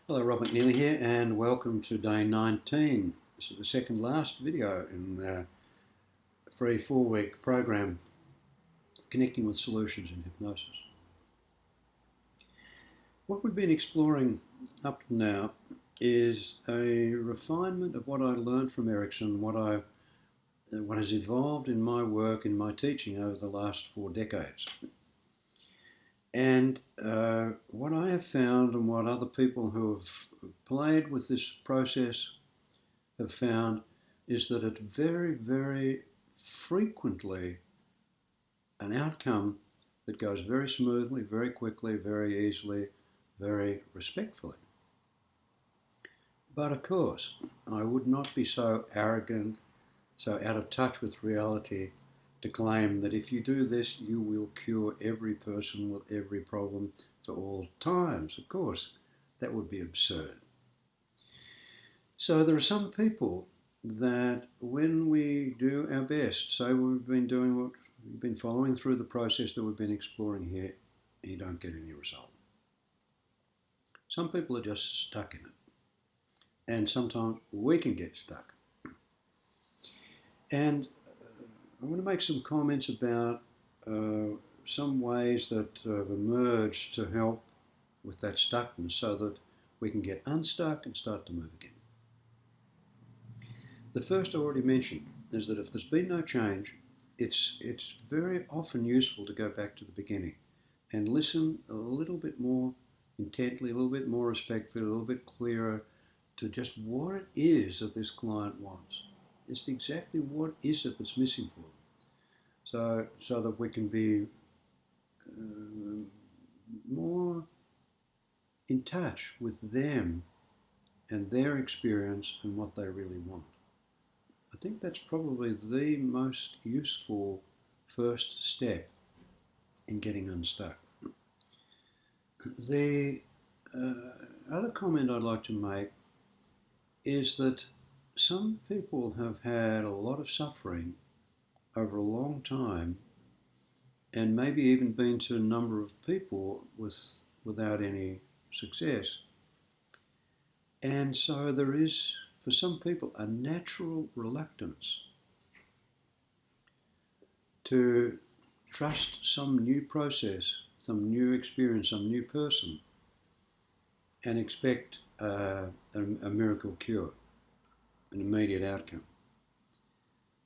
Hello, Rob McNeilly here, and welcome to day 19. This is the second last video in the free 4-week program, Connecting with Solutions in Hypnosis. What we've been exploring up to now is a refinement of what I learned from Erickson, what has evolved in my work, in my teaching over the last 4 decades. And what I have found, and what other people who have played with this process have found, is that it's very, very frequently an outcome that goes very smoothly, very quickly, very easily, very respectfully. But of course, I would not be so arrogant, so out of touch with reality, to claim that if you do this, you will cure every person with every problem for all times. Of course, that would be absurd. So there are some people that when we do our best, so we've been following through the process that we've been exploring here, and you don't get any result. Some people are just stuck in it. And sometimes we can get stuck. And I want to make some comments about some ways that have emerged to help with that stuckness so that we can get unstuck and start to move again. The first I already mentioned is that if there's been no change, it's very often useful to go back to the beginning and listen a little bit more intently, a little bit more respectfully, a little bit clearer to just what it is that this client wants. It's exactly what is it that's missing for them. So that we can be more in touch with them and their experience and what they really want. I think that's probably the most useful first step in getting unstuck. The other comment I'd like to make is that some people have had a lot of suffering over a long time and maybe even been to a number of people without any success. And so there is, for some people, a natural reluctance to trust some new process, some new experience, some new person, and expect a miracle cure, an immediate outcome.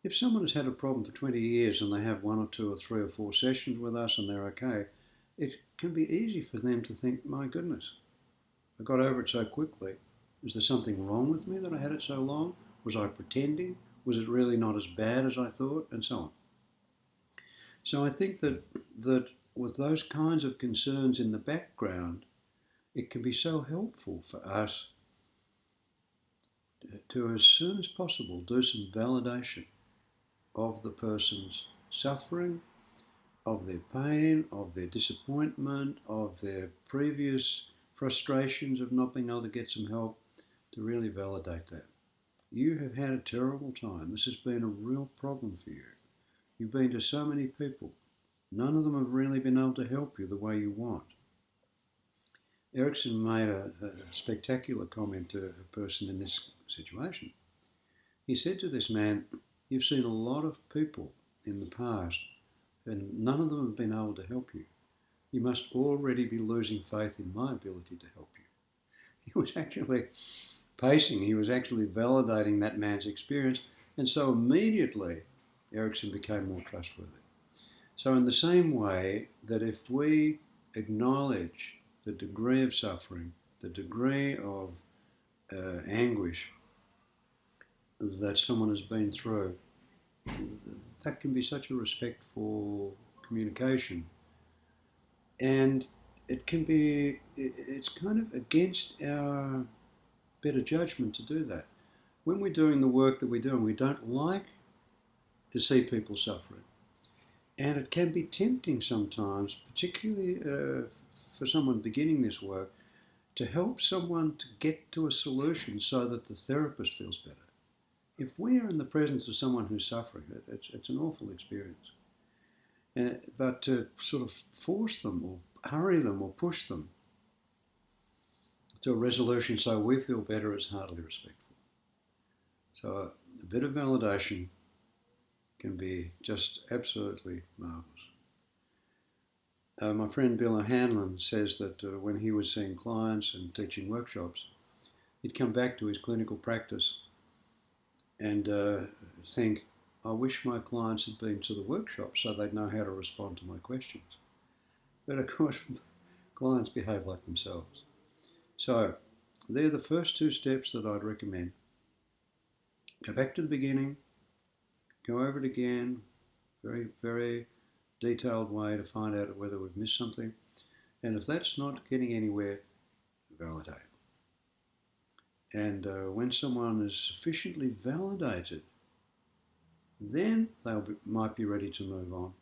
If someone has had a problem for 20 years and they have 1 or 2 or 3 or 4 sessions with us and they're okay, it can be easy for them to think, my goodness, I got over it so quickly. Is there something wrong with me that I had it so long? Was I pretending? Was it really not as bad as I thought? And so on. So I think that with those kinds of concerns in the background, it can be so helpful for us to, as soon as possible, do some validation of the person's suffering, of their pain, of their disappointment, of their previous frustrations of not being able to get some help, to really validate that. You have had a terrible time. This has been a real problem for you. You've been to so many people. None of them have really been able to help you the way you want. Erickson made a spectacular comment to a person in this situation. He said to this man, you've seen a lot of people in the past and none of them have been able to help you. You must already be losing faith in my ability to help you. He was actually pacing, he was actually validating that man's experience, and so immediately Erickson became more trustworthy. So in the same way that if we acknowledge the degree of suffering, the degree of anguish that someone has been through, that can be such a respectful communication. And it's kind of against our better judgment to do that. When we're doing the work that we're doing, we don't like to see people suffering. And it can be tempting sometimes, particularly for someone beginning this work, to help someone to get to a solution so that the therapist feels better. If we are in the presence of someone who's suffering, it's an awful experience. But to sort of force them or hurry them or push them to a resolution so we feel better is hardly respectful. So a bit of validation can be just absolutely marvellous. My friend Bill O'Hanlon says that when he was seeing clients and teaching workshops, he'd come back to his clinical practice and think, I wish my clients had been to the workshop so they'd know how to respond to my questions. But of course, clients behave like themselves. So they're the first two steps that I'd recommend. Go back to the beginning, go over it again, very, very detailed way to find out whether we've missed something. And if that's not getting anywhere, validate. And when someone is sufficiently validated, then they might be ready to move on.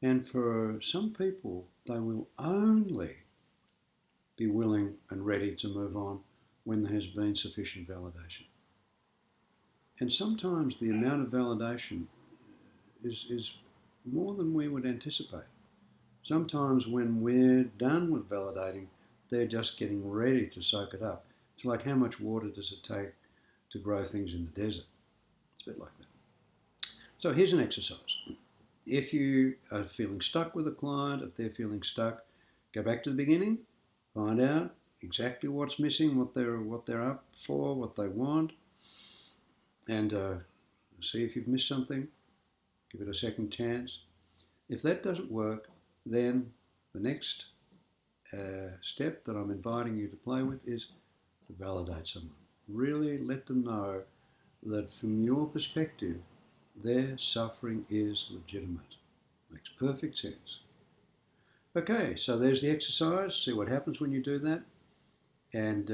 And for some people, they will only be willing and ready to move on when there has been sufficient validation. And sometimes the amount of validation is more than we would anticipate. Sometimes when we're done with validating, they're just getting ready to soak it up. It's like, how much water does it take to grow things in the desert? It's a bit like that. So here's an exercise. If you are feeling stuck with a client, if they're feeling stuck, go back to the beginning, find out exactly what's missing, what they're up for, what they want, and see if you've missed something. Give it a second chance. If that doesn't work, then the next step that I'm inviting you to play with is to validate someone. Really let them know that from your perspective, their suffering is legitimate. Makes perfect sense. Okay, so there's the exercise. See what happens when you do that. And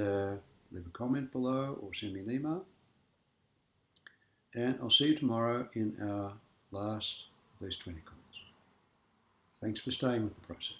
leave a comment below or send me an email. And I'll see you tomorrow in our last of these 20 calls. Thanks for staying with the process.